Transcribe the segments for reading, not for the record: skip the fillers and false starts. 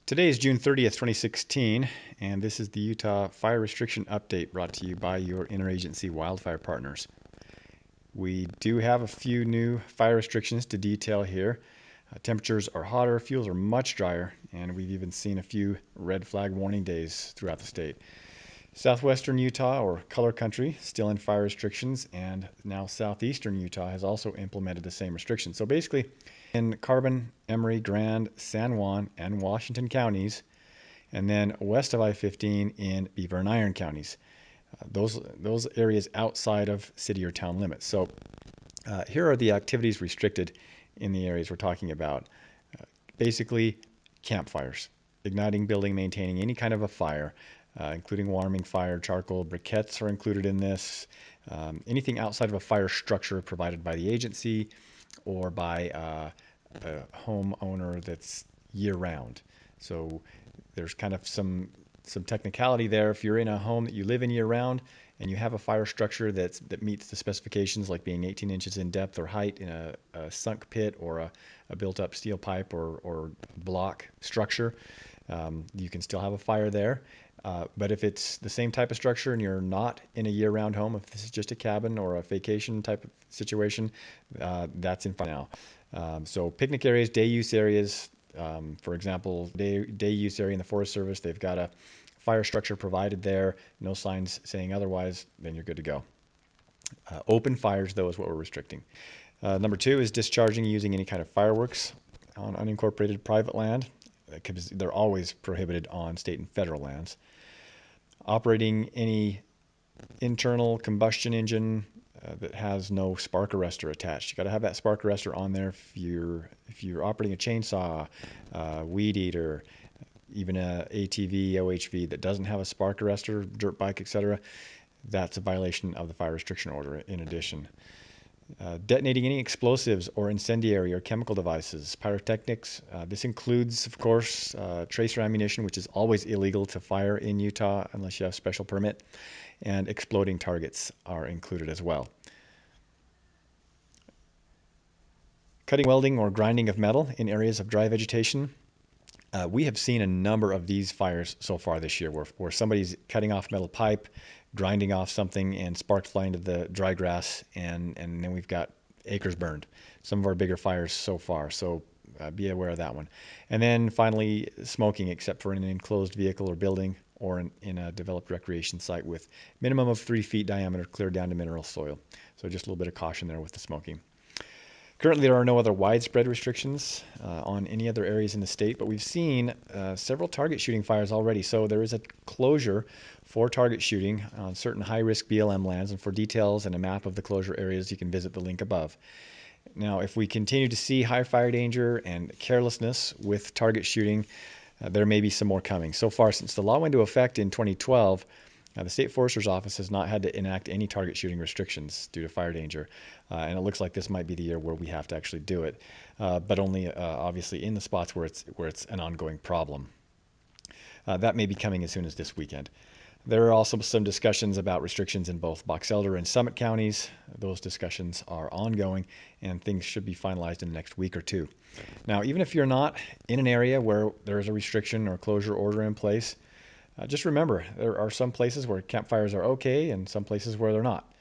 Today is June 30th, 2016, and this is the Utah Fire Restriction Update brought to you by your interagency wildfire partners. We do have a few new fire restrictions to detail here. Temperatures are hotter, fuels are much drier, and we've even seen a few red flag warning days throughout the state. Southwestern Utah, or Color Country, still in fire restrictions, and now southeastern Utah has also implemented the same restrictions. So basically, in Carbon, Emery, Grand, San Juan, and Washington counties, and then west of I-15 in Beaver and Iron counties. Those areas outside of city or town limits. So here are the activities restricted in the areas we're talking about. Basically, campfires, igniting, building, maintaining any kind of a fire, including warming fire, charcoal, briquettes are included in this. Anything outside of a fire structure provided by the agency or by a homeowner that's year-round. So there's kind of some technicality there. If you're in a home that you live in year-round and you have a fire structure that meets the specifications, like being 18 inches in depth or height in a sunk pit or a built-up steel pipe or block structure, you can still have a fire there. But if it's the same type of structure and you're not in a year-round home, if this is just a cabin or a vacation type of situation, that's in fire now. So picnic areas, day use areas, for example, day use area in the Forest Service, they've got a fire structure provided there, no signs saying otherwise, then you're good to go. Open fires, though, is what we're restricting. Number two is discharging using any kind of fireworks on unincorporated private land, because they're always prohibited on state and federal lands. Operating any internal combustion engine that has no spark arrestor attached. You got to have that spark arrestor on there if you're operating a chainsaw, weed eater, even a ATV, OHV that doesn't have a spark arrestor, dirt bike, etc. That's a violation of the fire restriction order. In addition, detonating any explosives or incendiary or chemical devices, pyrotechnics. This includes, of course, tracer ammunition, which is always illegal to fire in Utah unless you have a special permit, and exploding targets are included as well. Cutting, welding, or grinding of metal in areas of dry vegetation. We have seen a number of these fires so far this year where somebody's cutting off metal pipe, grinding off something, and sparks fly into the dry grass, and then we've got acres burned. Some of our bigger fires so far, so be aware of that one. And then finally, smoking, except for in an enclosed vehicle or building or in a developed recreation site with minimum of 3 feet diameter cleared down to mineral soil. So just a little bit of caution there with the smoking. Currently, there are no other widespread restrictions on any other areas in the state, but we've seen several target shooting fires already. So there is a closure for target shooting on certain high-risk BLM lands, and for details and a map of the closure areas, you can visit the link above. Now, if we continue to see high fire danger and carelessness with target shooting, there may be some more coming. So far, since the law went into effect in 2012, the State Forester's Office has not had to enact any target shooting restrictions due to fire danger, and it looks like this might be the year where we have to actually do it, but only obviously in the spots where it's an ongoing problem. That may be coming as soon as this weekend. There are also some discussions about restrictions in both Box Elder and Summit counties. Those discussions are ongoing, and things should be finalized in the next week or two. Now, even if you're not in an area where there is a restriction or closure order in place, just remember, there are some places where campfires are okay and some places where they're not.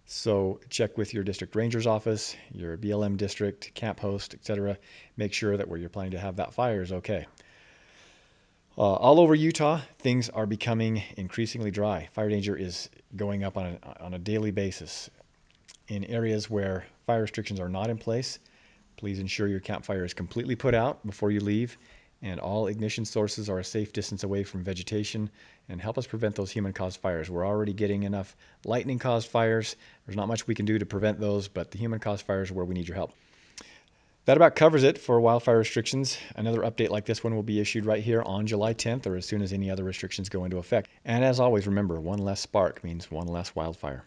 So check with your district ranger's office, your BLM district, camp host, etc. Make sure that where you're planning to have that fire is okay. All over Utah, things are becoming increasingly dry. Fire danger is going up on a daily basis. In areas where fire restrictions are not in place, please ensure your campfire is completely put out before you leave, and all ignition sources are a safe distance away from vegetation, and help us prevent those human-caused fires. We're already getting enough lightning-caused fires. There's not much we can do to prevent those, but the human-caused fires are where we need your help. That about covers it for wildfire restrictions. Another update like this one will be issued right here on July 10th or as soon as any other restrictions go into effect. And as always, remember, one less spark means one less wildfire.